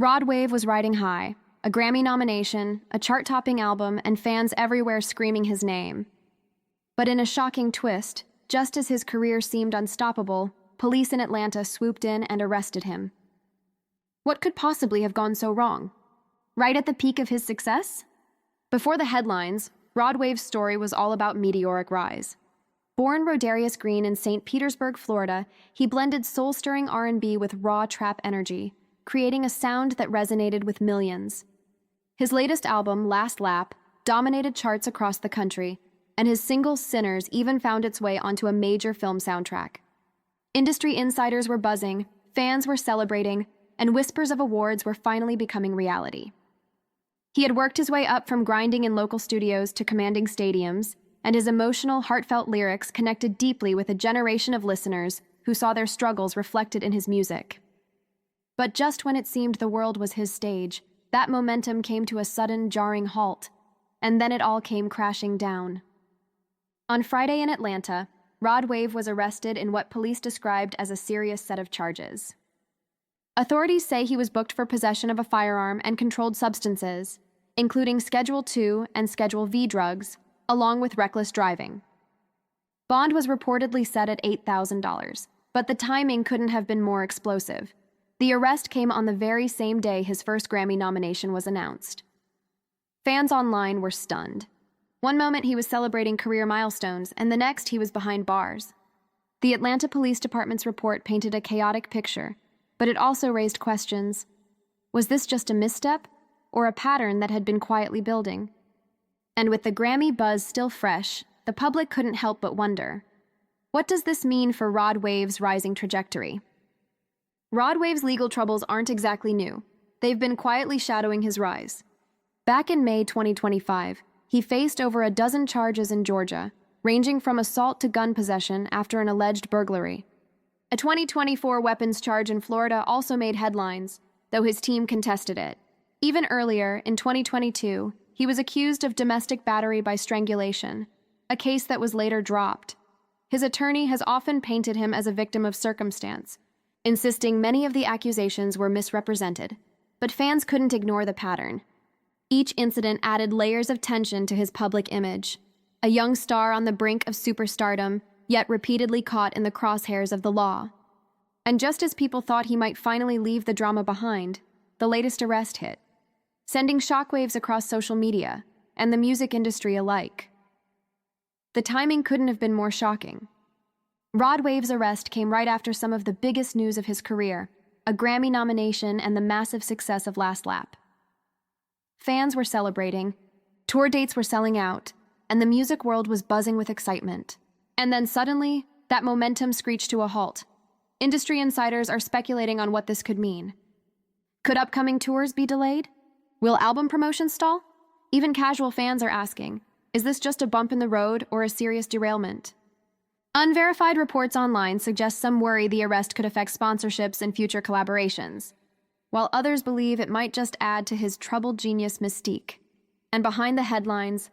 Rod Wave was riding high, a Grammy nomination, a chart-topping album, and fans everywhere screaming his name. But in a shocking twist, just as his career seemed unstoppable, police in Atlanta swooped in and arrested him. What could possibly have gone so wrong? Right at the peak of his success? Before the headlines, Rod Wave's story was all about meteoric rise. Born Rodarius Green in St. Petersburg, Florida, he blended soul-stirring R&B with raw trap energy, creating a sound that resonated with millions. His latest album, Last Lap, dominated charts across the country, and his single Sinners even found its way onto a major film soundtrack. Industry insiders were buzzing, fans were celebrating, and whispers of awards were finally becoming reality. He had worked his way up from grinding in local studios to commanding stadiums, and his emotional, heartfelt lyrics connected deeply with a generation of listeners who saw their struggles reflected in his music. But just when it seemed the world was his stage, that momentum came to a sudden, jarring halt, and then it all came crashing down. On Friday in Atlanta, Rod Wave was arrested in what police described as a serious set of charges. Authorities say he was booked for possession of a firearm and controlled substances, including Schedule II and Schedule V drugs, along with reckless driving. Bond was reportedly set at $8,000, but the timing couldn't have been more explosive. The arrest came on the very same day his first Grammy nomination was announced. Fans online were stunned. One moment he was celebrating career milestones, and the next he was behind bars. The Atlanta Police Department's report painted a chaotic picture, but it also raised questions. Was this just a misstep, or a pattern that had been quietly building? And with the Grammy buzz still fresh, the public couldn't help but wonder, what does this mean for Rod Wave's rising trajectory? Rod Wave's legal troubles aren't exactly new. They've been quietly shadowing his rise. Back in May 2025, he faced over a dozen charges in Georgia, ranging from assault to gun possession after an alleged burglary. A 2024 weapons charge in Florida also made headlines, though his team contested it. Even earlier, in 2022, he was accused of domestic battery by strangulation, a case that was later dropped. His attorney has often painted him as a victim of circumstance, insisting many of the accusations were misrepresented. But fans couldn't ignore the pattern. Each incident added layers of tension to his public image. A young star on the brink of superstardom, yet repeatedly caught in the crosshairs of the law. And just as people thought he might finally leave the drama behind, the latest arrest hit, sending shockwaves across social media and the music industry alike. The timing couldn't have been more shocking. Rod Wave's arrest came right after some of the biggest news of his career, a Grammy nomination and the massive success of Last Lap. Fans were celebrating, tour dates were selling out, and the music world was buzzing with excitement. And then suddenly, that momentum screeched to a halt. Industry insiders are speculating on what this could mean. Could upcoming tours be delayed? Will album promotions stall? Even casual fans are asking, is this just a bump in the road or a serious derailment? Unverified reports online suggest some worry the arrest could affect sponsorships and future collaborations, while others believe it might just add to his troubled genius mystique. And behind the headlines,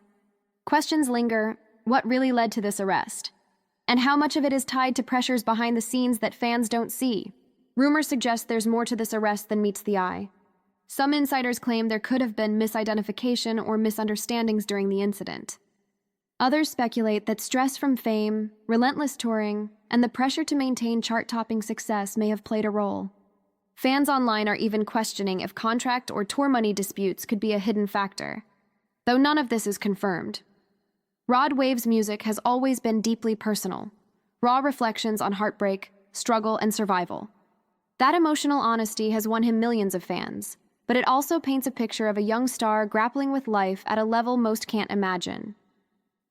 questions linger: what really led to this arrest? And how much of it is tied to pressures behind the scenes that fans don't see? Rumors suggest there's more to this arrest than meets the eye. Some insiders claim there could have been misidentification or misunderstandings during the incident. Others speculate that stress from fame, relentless touring, and the pressure to maintain chart-topping success may have played a role. Fans online are even questioning if contract or tour money disputes could be a hidden factor, though none of this is confirmed. Rod Wave's music has always been deeply personal, raw reflections on heartbreak, struggle, and survival. That emotional honesty has won him millions of fans, but it also paints a picture of a young star grappling with life at a level most can't imagine.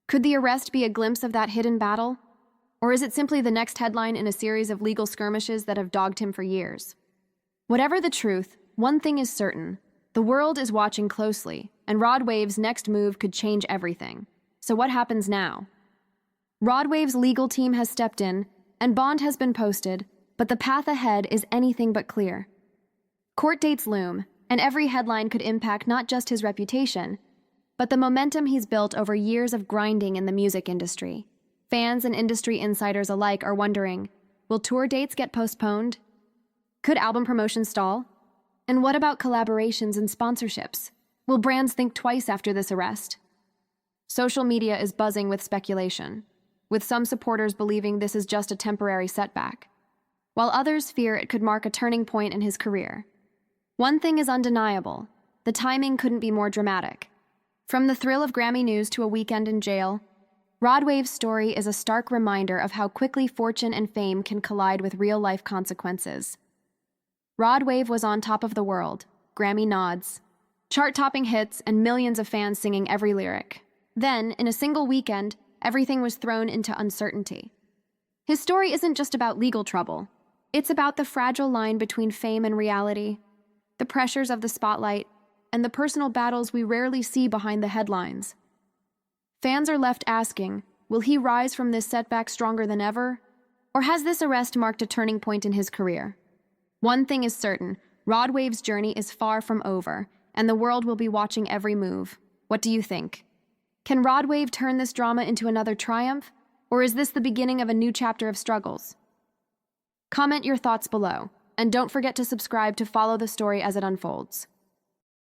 Could the arrest be a glimpse of that hidden battle? Or is it simply the next headline in a series of legal skirmishes that have dogged him for years? Whatever the truth, one thing is certain: the world is watching closely, and Rod Wave's next move could change everything. So what happens now? Rod Wave's legal team has stepped in, and bond has been posted, but the path ahead is anything but clear. Court dates loom, and every headline could impact not just his reputation, but the momentum he's built over years of grinding in the music industry. Fans and industry insiders alike are wondering, will tour dates get postponed? Could album promotion stall? And what about collaborations and sponsorships? Will brands think twice after this arrest? Social media is buzzing with speculation, with some supporters believing this is just a temporary setback, while others fear it could mark a turning point in his career. One thing is undeniable: the timing couldn't be more dramatic. From the thrill of Grammy news to a weekend in jail, Rod Wave's story is a stark reminder of how quickly fortune and fame can collide with real-life consequences. Rod Wave was on top of the world, Grammy nods, chart-topping hits, and millions of fans singing every lyric. Then, in a single weekend, everything was thrown into uncertainty. His story isn't just about legal trouble. It's about the fragile line between fame and reality, the pressures of the spotlight, and the personal battles we rarely see behind the headlines. Fans are left asking, will he rise from this setback stronger than ever? Or has this arrest marked a turning point in his career? One thing is certain: Rod Wave's journey is far from over, and the world will be watching every move. What do you think? Can Rod Wave turn this drama into another triumph? Or is this the beginning of a new chapter of struggles? Comment your thoughts below, and don't forget to subscribe to follow the story as it unfolds.